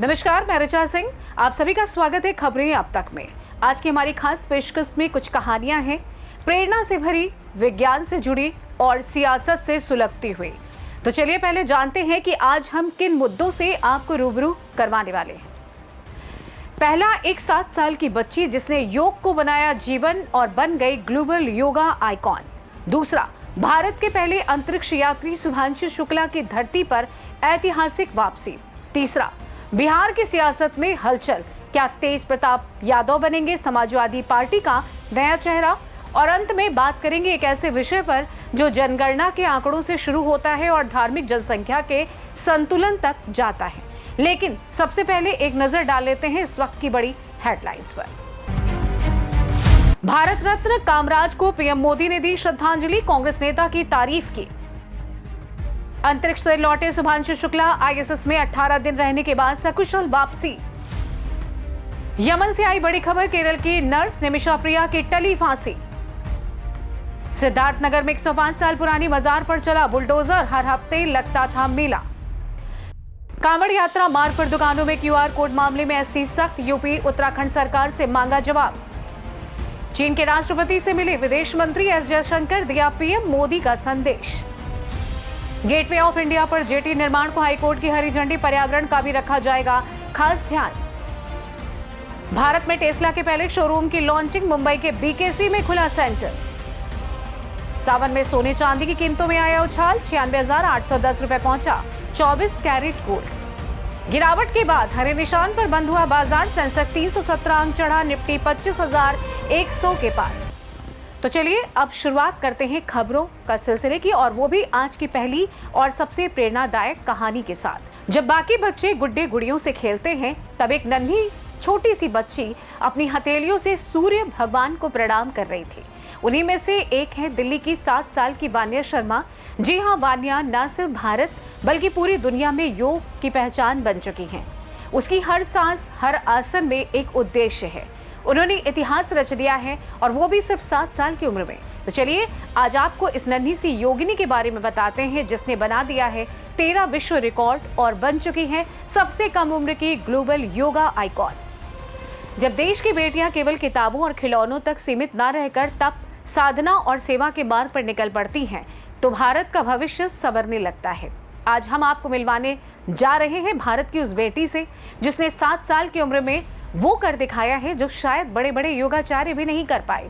नमस्कार, मैं ऋचा सिंह। आप सभी का स्वागत है खबरें अब तक में। आज की हमारी खास पेशकश में कुछ कहानियां हैं, प्रेरणा से भरी, विज्ञान से जुड़ी और सियासत से सुलगती हुई। तो चलिए पहले जानते हैं कि आज हम किन मुद्दों से आपको रूबरू करवाने वाले हैं। पहला, एक 7 साल की बच्ची जिसने योग को बनाया जीवन और बन गई ग्लोबल योगा आइकॉन। दूसरा, भारत के पहले अंतरिक्ष यात्री शुभांशु शुक्ला की धरती पर ऐतिहासिक वापसी। तीसरा, बिहार की सियासत में हलचल, क्या तेज प्रताप यादव बनेंगे समाजवादी पार्टी का नया चेहरा। और अंत में बात करेंगे एक ऐसे विषय पर जो जनगणना के आंकड़ों से शुरू होता है और धार्मिक जनसंख्या के संतुलन तक जाता है। लेकिन सबसे पहले एक नजर डाल लेते हैं इस वक्त की बड़ी हेडलाइंस पर। भारत रत्न कामराज को पीएम मोदी ने दी श्रद्धांजलि, कांग्रेस नेता की तारीफ की। अंतरिक्ष से लौटे शुभांशु शुक्ला, आईएसएस में 18 दिन रहने के बाद सकुशल वापसी। यमन से आई बड़ी खबर, केरल की नर्स निमिषा प्रिया की टली फांसी। सिद्धार्थनगर में 105 साल पुरानी मजार पर चला बुलडोजर, हर हफ्ते लगता था मेला। कांवड़ यात्रा मार्ग पर दुकानों में क्यूआर कोड मामले में एससी सख्त, यूपी उत्तराखंड सरकार से मांगा जवाब। चीन के राष्ट्रपति से मिले विदेश मंत्री एस जयशंकर, दिया पीएम मोदी का संदेश। गेटवे ऑफ इंडिया पर जेटी निर्माण को हाईकोर्ट की हरी झंडी, पर्यावरण का भी रखा जाएगा खास ध्यान। भारत में टेस्ला के पहले शोरूम की लॉन्चिंग, मुंबई के बीकेसी में खुला सेंटर। सावन में सोने चांदी की कीमतों में आया उछाल, 96,810 रुपए पहुंचा 24 कैरेट गोल्ड। गिरावट के बाद हरे निशान पर बंद हुआ बाजार, सेंसेक्स 317 अंक चढ़ा, निफ्टी 25,100 के पार। तो चलिए अब शुरुआत करते हैं खबरों का सिलसिले की, और वो भी आज की पहली और सबसे प्रेरणादायक कहानी के साथ। जब बाकी बच्चे गुड्डे गुड़ियों से खेलते हैं, तब एक नन्ही छोटी सी बच्ची अपनी हथेलियों से सूर्य भगवान को प्रणाम कर रही थी। उन्हीं में से एक है दिल्ली की 7 साल की वान्या शर्मा। जी हाँ, वान्या न सिर्फ भारत बल्कि पूरी दुनिया में योग की पहचान बन चुकी हैं। उसकी हर सांस, हर आसन में एक उद्देश्य है। उन्होंने इतिहास रच दिया है, और वो भी सिर्फ 7 साल की उम्र में। तो चलिए आज आपको इस नन्ही सी योगिनी के बारे में बताते हैं जिसने बना दिया है 13 विश्व रिकॉर्ड और बन चुकी है सबसे कम उम्र की ग्लोबल योगा आइकॉन। जब देश की बेटियां केवल किताबों और खिलौनों तक सीमित न रहकर तप, साधना और सेवा के मार्ग पर निकल पड़ती हैं, तो भारत का भविष्य संवरने लगता है। आज हम आपको मिलवाने जा रहे हैं भारत की उस बेटी से जिसने 7 साल की उम्र में वो कर दिखाया है जो शायद बड़े बड़े योगाचार्य भी नहीं कर पाए।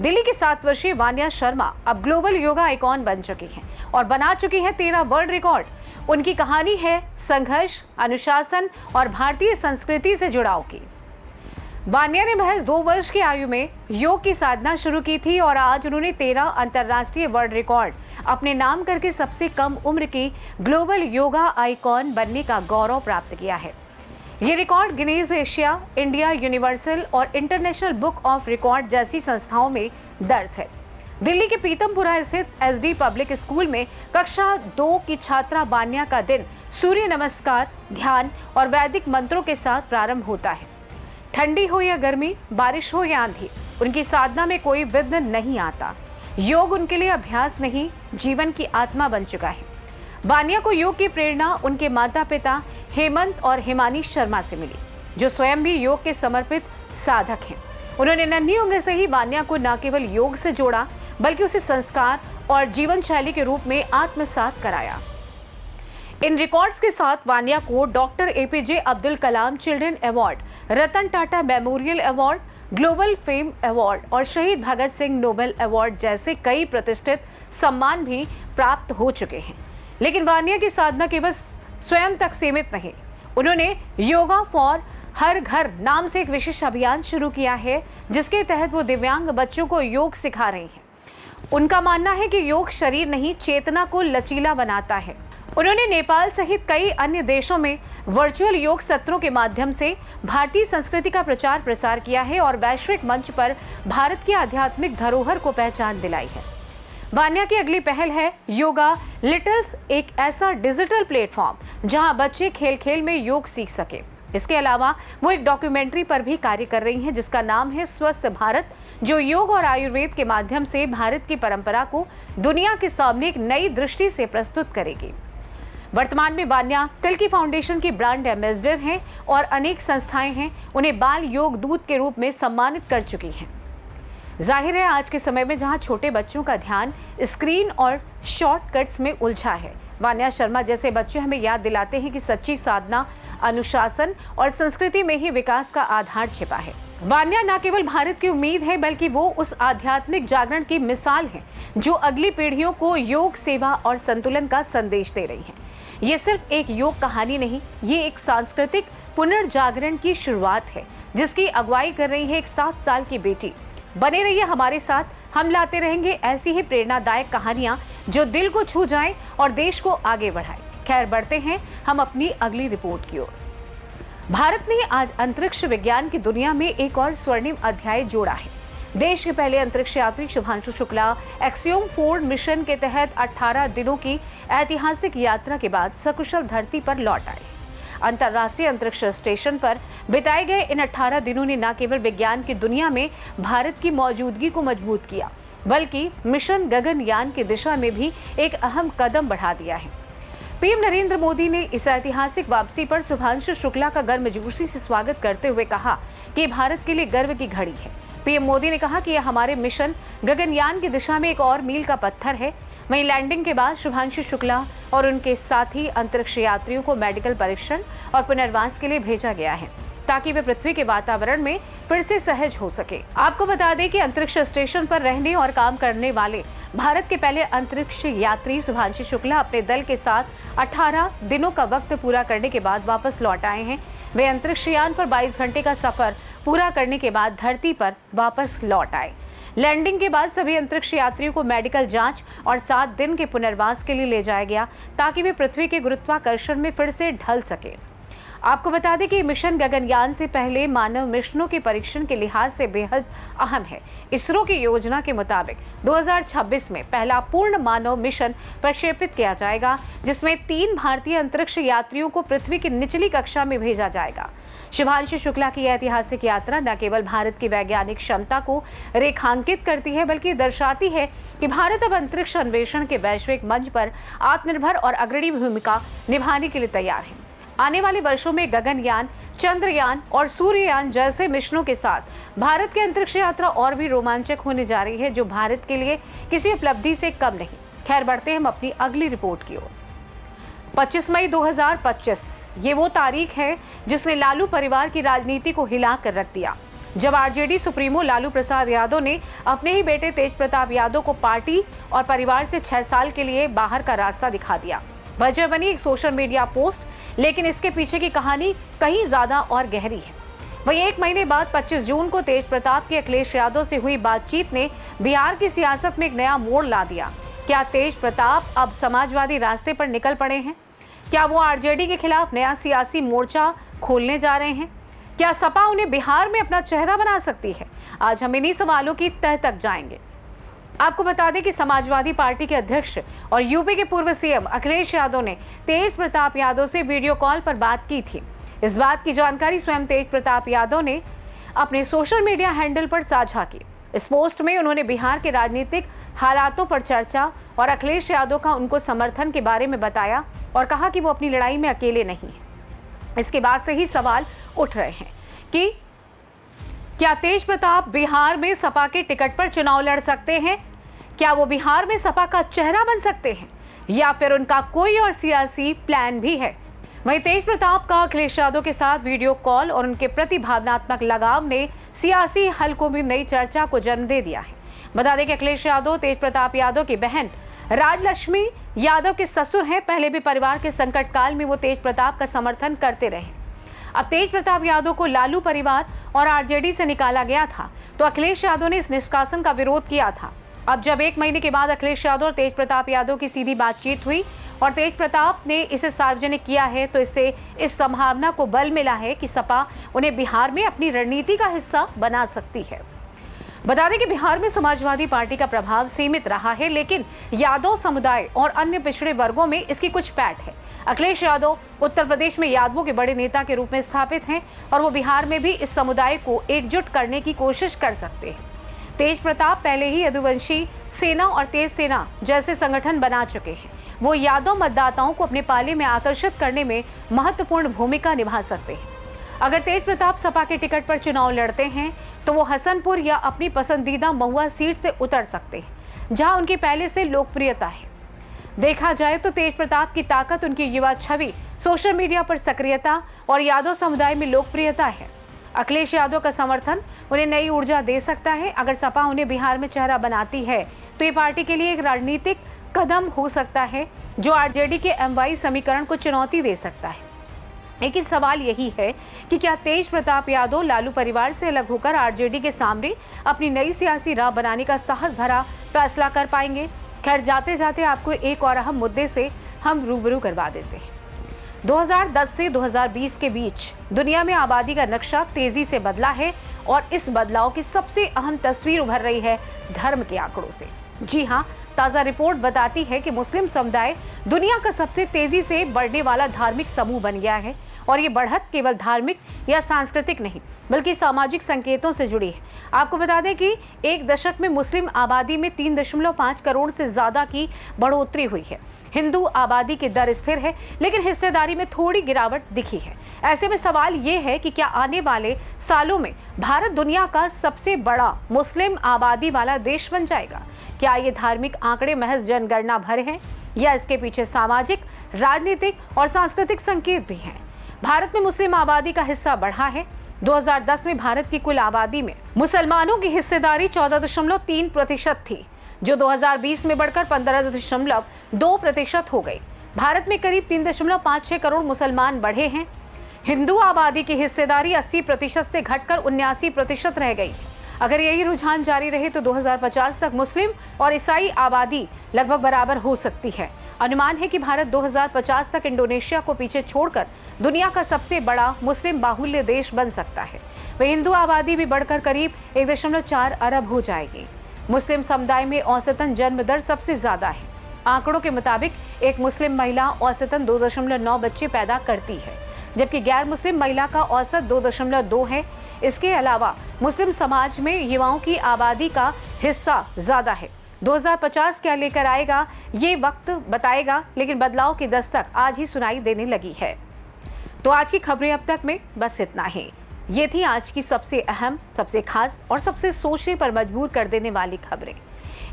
दिल्ली की 7 वर्षीय वान्या शर्मा अब ग्लोबल योगा आइकॉन बन चुकी हैं और बना चुकी है 13 वर्ल्ड रिकॉर्ड। उनकी कहानी है संघर्ष, अनुशासन और भारतीय संस्कृति से जुड़ाव की। वान्या ने महज 2 वर्ष की आयु में योग की साधना शुरू की थी और आज उन्होंने 13 अंतर्राष्ट्रीय वर्ल्ड रिकॉर्ड अपने नाम करके सबसे कम उम्र की ग्लोबल योगा आइकॉन बनने का गौरव प्राप्त किया है। ये record Guinness Asia, India, universal और इंटरनेशनल बुक ऑफ रिकॉर्ड जैसी संस्थाओं में दर्ज है। दिल्ली के पीतमपुरा स्थित एसडी पब्लिक स्कूल में कक्षा 2 की छात्रा वान्या का दिन सूर्य नमस्कार, ध्यान और वैदिक मंत्रों के साथ प्रारंभ होता है। ठंडी हो या गर्मी, बारिश हो या आंधी, उनकी साधना में कोई विघ्न नहीं आता। योग उनके लिए अभ्यास नहीं, जीवन की आत्मा बन चुका है। वान्या को योग की प्रेरणा उनके माता पिता हेमंत और हिमानी शर्मा से मिली, जो स्वयं भी योग के समर्पित साधक हैं। उन्होंने नन्ही उम्र से ही वान्या को न केवल योग से जोड़ा बल्कि उसे संस्कार और जीवन शैली के रूप में आत्मसात कराया। इन रिकॉर्ड्स के साथ वान्या को doctor APJ Abdul Kalam children award, Ratan Tata memorial award, global fame award और शहीद भगत सिंह नोबेल अवार्ड जैसे कई प्रतिष्ठित सम्मान भी प्राप्त हो चुके हैं। लेकिन वान्या की साधना केवल स्वयं तक सीमित नहीं। उन्होंने योगा फॉर हर घर नाम से एक विशेष अभियान शुरू किया है, जिसके तहत वो दिव्यांग बच्चों को योग सिखा रही हैं। उनका मानना है कि योग शरीर नहीं, चेतना को लचीला बनाता है। उन्होंने नेपाल सहित कई अन्य देशों में वर्चुअल योग सत्रों के माध्यम से भारतीय संस्कृति का प्रचार प्रसार किया है और वैश्विक मंच पर भारत की आध्यात्मिक धरोहर को पहचान दिलाई है। वान्या की अगली पहल है योगा लिटिल्स, एक ऐसा डिजिटल प्लेटफॉर्म जहां बच्चे खेल खेल में योग सीख सके। इसके अलावा वो एक डॉक्यूमेंट्री पर भी कार्य कर रही हैं जिसका नाम है स्वस्थ भारत, जो योग और आयुर्वेद के माध्यम से भारत की परंपरा को दुनिया के सामने एक नई दृष्टि से प्रस्तुत करेगी। वर्तमान में वान्या तिलकी फाउंडेशन की ब्रांड एम्बेसडर हैं और अनेक संस्थाएं हैं उन्हें बाल योग दूत के रूप में सम्मानित कर चुकी हैं। जाहिर है आज के समय में जहां छोटे बच्चों का ध्यान स्क्रीन और शॉर्टकट्स में उलझा है, वान्या शर्मा जैसे बच्चे हमें याद दिलाते हैं कि सच्ची साधना, अनुशासन और संस्कृति में ही विकास का आधार छिपा है। वान्या न केवल भारत की उम्मीद है बल्कि वो उस आध्यात्मिक जागरण की मिसाल है जो अगली पीढ़ियों को योग, सेवा और संतुलन का संदेश दे रही है। ये सिर्फ एक योग कहानी नहीं, ये एक सांस्कृतिक पुनर्जागरण की शुरुआत है जिसकी अगुवाई कर रही है एक 7 साल की बेटी। बने रहिए हमारे साथ, हम लाते रहेंगे ऐसी ही प्रेरणादायक कहानियां जो दिल को छू जाएं और देश को आगे बढ़ाएं। खैर, बढ़ते हैं हम अपनी अगली रिपोर्ट की ओर। भारत ने आज अंतरिक्ष विज्ञान की दुनिया में एक और स्वर्णिम अध्याय जोड़ा है। देश के पहले अंतरिक्ष यात्री शुभांशु शुक्ला एक्सियोम 4 मिशन के तहत 18 दिनों की ऐतिहासिक यात्रा के बाद सकुशल धरती पर लौट आए। अंतर्राष्ट्रीय अंतरिक्ष स्टेशन पर बिताए गए इन 18 दिनों ने न केवल विज्ञान की दुनिया में भारत की मौजूदगी को मजबूत किया, बल्कि मिशन गगनयान की दिशा में भी एक अहम कदम बढ़ा दिया है। पीएम नरेंद्र मोदी ने इस ऐतिहासिक वापसी पर शुभांशु शुक्ला का गर्मजोशी से स्वागत करते हुए कहा कि भारत के लिए गर्व की घड़ी है। पीएम मोदी ने कहा कि यह हमारे मिशन गगनयान की दिशा में एक और मील का पत्थर है। वहीं लैंडिंग के बाद शुभांशु शुक्ला और उनके साथी अंतरिक्ष यात्रियों को मेडिकल परीक्षण और पुनर्वास के लिए भेजा गया है ताकि वे पृथ्वी के वातावरण में फिर से सहज हो सके। आपको बता दें कि अंतरिक्ष स्टेशन पर रहने और काम करने वाले भारत के पहले अंतरिक्ष यात्री शुभांशु शुक्ला अपने दल के साथ 18 दिनों का वक्त पूरा करने के बाद वापस लौट आए हैं। वे अंतरिक्ष यान पर 22 घंटे का सफर पूरा करने के बाद धरती पर वापस लौट आए। लैंडिंग के बाद सभी अंतरिक्ष यात्रियों को मेडिकल जांच और 7 दिन के पुनर्वास के लिए ले जाया गया ताकि वे पृथ्वी के गुरुत्वाकर्षण में फिर से ढल सके। आपको बता दें कि मिशन गगनयान से पहले मानव मिशनों के परीक्षण के लिहाज से बेहद अहम है। इसरो की योजना के मुताबिक 2026 में पहला पूर्ण मानव मिशन प्रक्षेपित किया जाएगा, जिसमें 3 भारतीय अंतरिक्ष यात्रियों को पृथ्वी की निचली कक्षा में भेजा जाएगा। शुभांशु शुक्ला की ऐतिहासिक यात्रा न केवल भारत की वैज्ञानिक क्षमता को रेखांकित करती है बल्कि दर्शाती है कि भारत अब अंतरिक्ष अन्वेषण के वैश्विक मंच पर आत्मनिर्भर और अग्रणी भूमिका निभाने के लिए तैयार है। आने वाले वर्षों में गगनयान, चंद्रयान और सूर्ययान जैसे मिशनों के साथ भारत की अंतरिक्ष यात्रा और भी रोमांचक होने जा रही है, जो भारत के लिए किसी उपलब्धि से कम नहीं। खैर, बढ़ते हैं हम अपनी अगली रिपोर्ट की ओर। 25 मई 2025 ये वो तारीख है जिसने लालू परिवार की राजनीति को हिला कर रख दिया, जब आरजेडी सुप्रीमो लालू प्रसाद यादव ने अपने ही बेटे तेज प्रताप यादव को पार्टी और परिवार से 6 साल के लिए बाहर का रास्ता दिखा दिया। वजह बनी एक सोशल मीडिया पोस्ट, लेकिन इसके पीछे की कहानी कहीं ज्यादा और गहरी है। वहीं 1 महीने बाद 25 जून को तेज प्रताप के अखिलेश यादव से हुई बातचीत ने बिहार की सियासत में एक नया मोड़ ला दिया। क्या तेज प्रताप अब समाजवादी रास्ते पर निकल पड़े हैं? क्या वो आरजेडी के खिलाफ नया सियासी मोर्चा खोलने जा रहे हैं? क्या सपा उन्हें बिहार में अपना चेहरा बना सकती है? आज हम इन्हीं सवालों की तह तक जाएंगे। आपको बता दें कि समाजवादी पार्टी के अध्यक्ष और यूपी के पूर्व सीएम अखिलेश यादव ने तेज प्रताप यादव से वीडियो कॉल पर बात की थी। इस बात की जानकारी स्वयं तेज प्रताप यादव ने अपने सोशल मीडिया हैंडल पर साझा की। इस पोस्ट में उन्होंने बिहार के राजनीतिक हालातों पर चर्चा और अखिलेश यादव का उनको समर्थन के बारे में बताया और कहा कि वो अपनी लड़ाई में अकेले नहीं है। इसके बाद से ही सवाल उठ रहे हैं कि क्या तेज प्रताप बिहार में सपा के टिकट पर चुनाव लड़ सकते हैं? क्या वो बिहार में सपा का चेहरा बन सकते हैं या फिर उनका कोई और सियासी प्लान भी है? वहीं तेज प्रताप का अखिलेश यादव के साथ वीडियो कॉल और उनके प्रति भावनात्मक लगाव ने सियासी हलकों में नई चर्चा को जन्म दे दिया है। बता दें कि अखिलेश यादव तेज प्रताप यादव की बहन राजलक्ष्मी यादव के ससुर हैं। पहले भी परिवार के संकट काल में वो तेज प्रताप का समर्थन करते रहे। अब तेज प्रताप यादव को लालू परिवार और आरजेडी से निकाला गया था तो अखिलेश यादव ने इस निष्कासन का विरोध किया था। अब जब 1 महीने के बाद अखिलेश यादव और तेज प्रताप यादव की सीधी बातचीत हुई और तेज प्रताप ने इसे सार्वजनिक किया है तो इससे इस संभावना को बल मिला है कि सपा उन्हें बिहार में अपनी रणनीति का हिस्सा बना सकती है। बता दें कि बिहार में समाजवादी पार्टी का प्रभाव सीमित रहा है, लेकिन यादव समुदाय और अन्य पिछड़े वर्गों में इसकी कुछ पैठ है। अखिलेश यादव उत्तर प्रदेश में यादवों के बड़े नेता के रूप में स्थापित हैं और वो बिहार में भी इस समुदाय को एकजुट करने की कोशिश कर सकते हैं। तेज प्रताप पहले ही यदुवंशी सेना और तेज सेना जैसे संगठन बना चुके हैं। वो यादव मतदाताओं को अपने पाले में आकर्षित करने में महत्वपूर्ण भूमिका निभा सकते हैं। अगर तेज प्रताप सपा के टिकट पर चुनाव लड़ते हैं तो वो हसनपुर या अपनी पसंदीदा महुआ सीट से उतर सकते हैं, जहां उनकी पहले से लोकप्रियता है। देखा जाए तो तेज प्रताप की ताकत उनकी युवा छवि, सोशल मीडिया पर सक्रियता और यादव समुदाय में लोकप्रियता है। अखिलेश यादव का समर्थन उन्हें नई ऊर्जा दे सकता है। अगर सपा उन्हें बिहार में चेहरा बनाती है तो ये पार्टी के लिए एक राजनीतिक कदम हो सकता है जो आरजेडी के एमवाई समीकरण को चुनौती दे सकता है। लेकिन सवाल यही है कि क्या तेज प्रताप यादव लालू परिवार से अलग होकर आरजेडी के सामने अपनी नई सियासी राह बनाने का साहस भरा फैसला कर पाएंगे? खैर, जाते जाते आपको एक और अहम मुद्दे से हम रूबरू करवा देते हैं। 2010 से 2020 के बीच दुनिया में आबादी का नक्शा तेजी से बदला है और इस बदलाव की सबसे अहम तस्वीर उभर रही है धर्म के आंकड़ों से। जी हाँ, ताजा रिपोर्ट बताती है कि मुस्लिम समुदाय दुनिया का सबसे तेजी से बढ़ने वाला धार्मिक समूह बन गया है और ये बढ़त केवल धार्मिक या सांस्कृतिक नहीं बल्कि सामाजिक संकेतों से जुड़ी है। आपको बता दें कि एक दशक में मुस्लिम आबादी में 3.5 करोड़ से ज्यादा की बढ़ोतरी हुई है। हिंदू आबादी की दर स्थिर है लेकिन हिस्सेदारी में थोड़ी गिरावट दिखी है। ऐसे में सवाल ये है कि क्या आने वाले सालों में भारत दुनिया का सबसे बड़ा मुस्लिम आबादी वाला देश बन जाएगा? क्या ये धार्मिक आंकड़े महज जनगणना भर हैं या इसके पीछे सामाजिक, राजनीतिक और सांस्कृतिक संकेत भी हैं? भारत में मुस्लिम आबादी का हिस्सा बढ़ा है। 2010 में भारत की कुल आबादी में मुसलमानों की हिस्सेदारी 14.3% थी, जो 2020 में बढ़कर 15.2% हो गई। भारत में करीब 3.56 करोड़ मुसलमान बढ़े हैं। हिंदू आबादी की हिस्सेदारी 80% से घटकर 79% रह गई। अगर यही रुझान जारी रहे तो 2050 तक मुस्लिम और ईसाई आबादी लगभग बराबर हो सकती है। अनुमान है कि भारत 2050 तक इंडोनेशिया को पीछे छोड़कर दुनिया का सबसे बड़ा मुस्लिम बाहुल्य देश बन सकता है। वहीं हिंदू आबादी भी बढ़कर करीब 1.4 अरब हो जाएगी। मुस्लिम समुदाय में औसतन जन्म दर सबसे ज्यादा है। आंकड़ों के मुताबिक एक मुस्लिम महिला औसतन 2.9 बच्चे पैदा करती है, जबकि गैर मुस्लिम महिला का औसत 2.2 है। इसके अलावा मुस्लिम समाज में युवाओं की आबादी का हिस्सा ज्यादा है। 2050 क्या लेकर आएगा ये वक्त बताएगा, लेकिन बदलाव की दस्तक आज ही सुनाई देने लगी है। तो आज की खबरें अब तक में बस इतना ही। ये थी आज की सबसे अहम, सबसे खास और सबसे सोचने पर मजबूर कर देने वाली खबरें।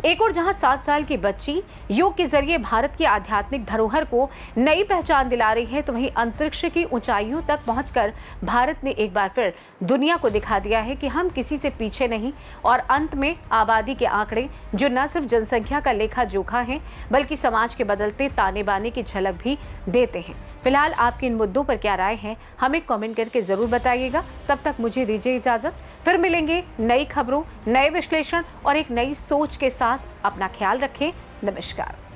एक और जहां 7 साल की बच्ची योग के जरिए भारत की आध्यात्मिक धरोहर को नई पहचान दिला रही है, तो वहीं अंतरिक्ष की ऊंचाइयों तक पहुंचकर भारत ने एक बार फिर दुनिया को दिखा दिया है कि हम किसी से पीछे नहीं। और अंत में आबादी के आंकड़े जो न सिर्फ जनसंख्या का लेखा जोखा है बल्कि समाज के बदलते ताने बाने की झलक भी देते हैं। फिलहाल आपकी इन मुद्दों पर क्या राय है हमें कमेंट करके जरूर बताइएगा। तब तक मुझे दीजिए इजाजत, फिर मिलेंगे नई खबरों, नए विश्लेषण और एक नई सोच के साथ। अपना ख्याल रखें। नमस्कार।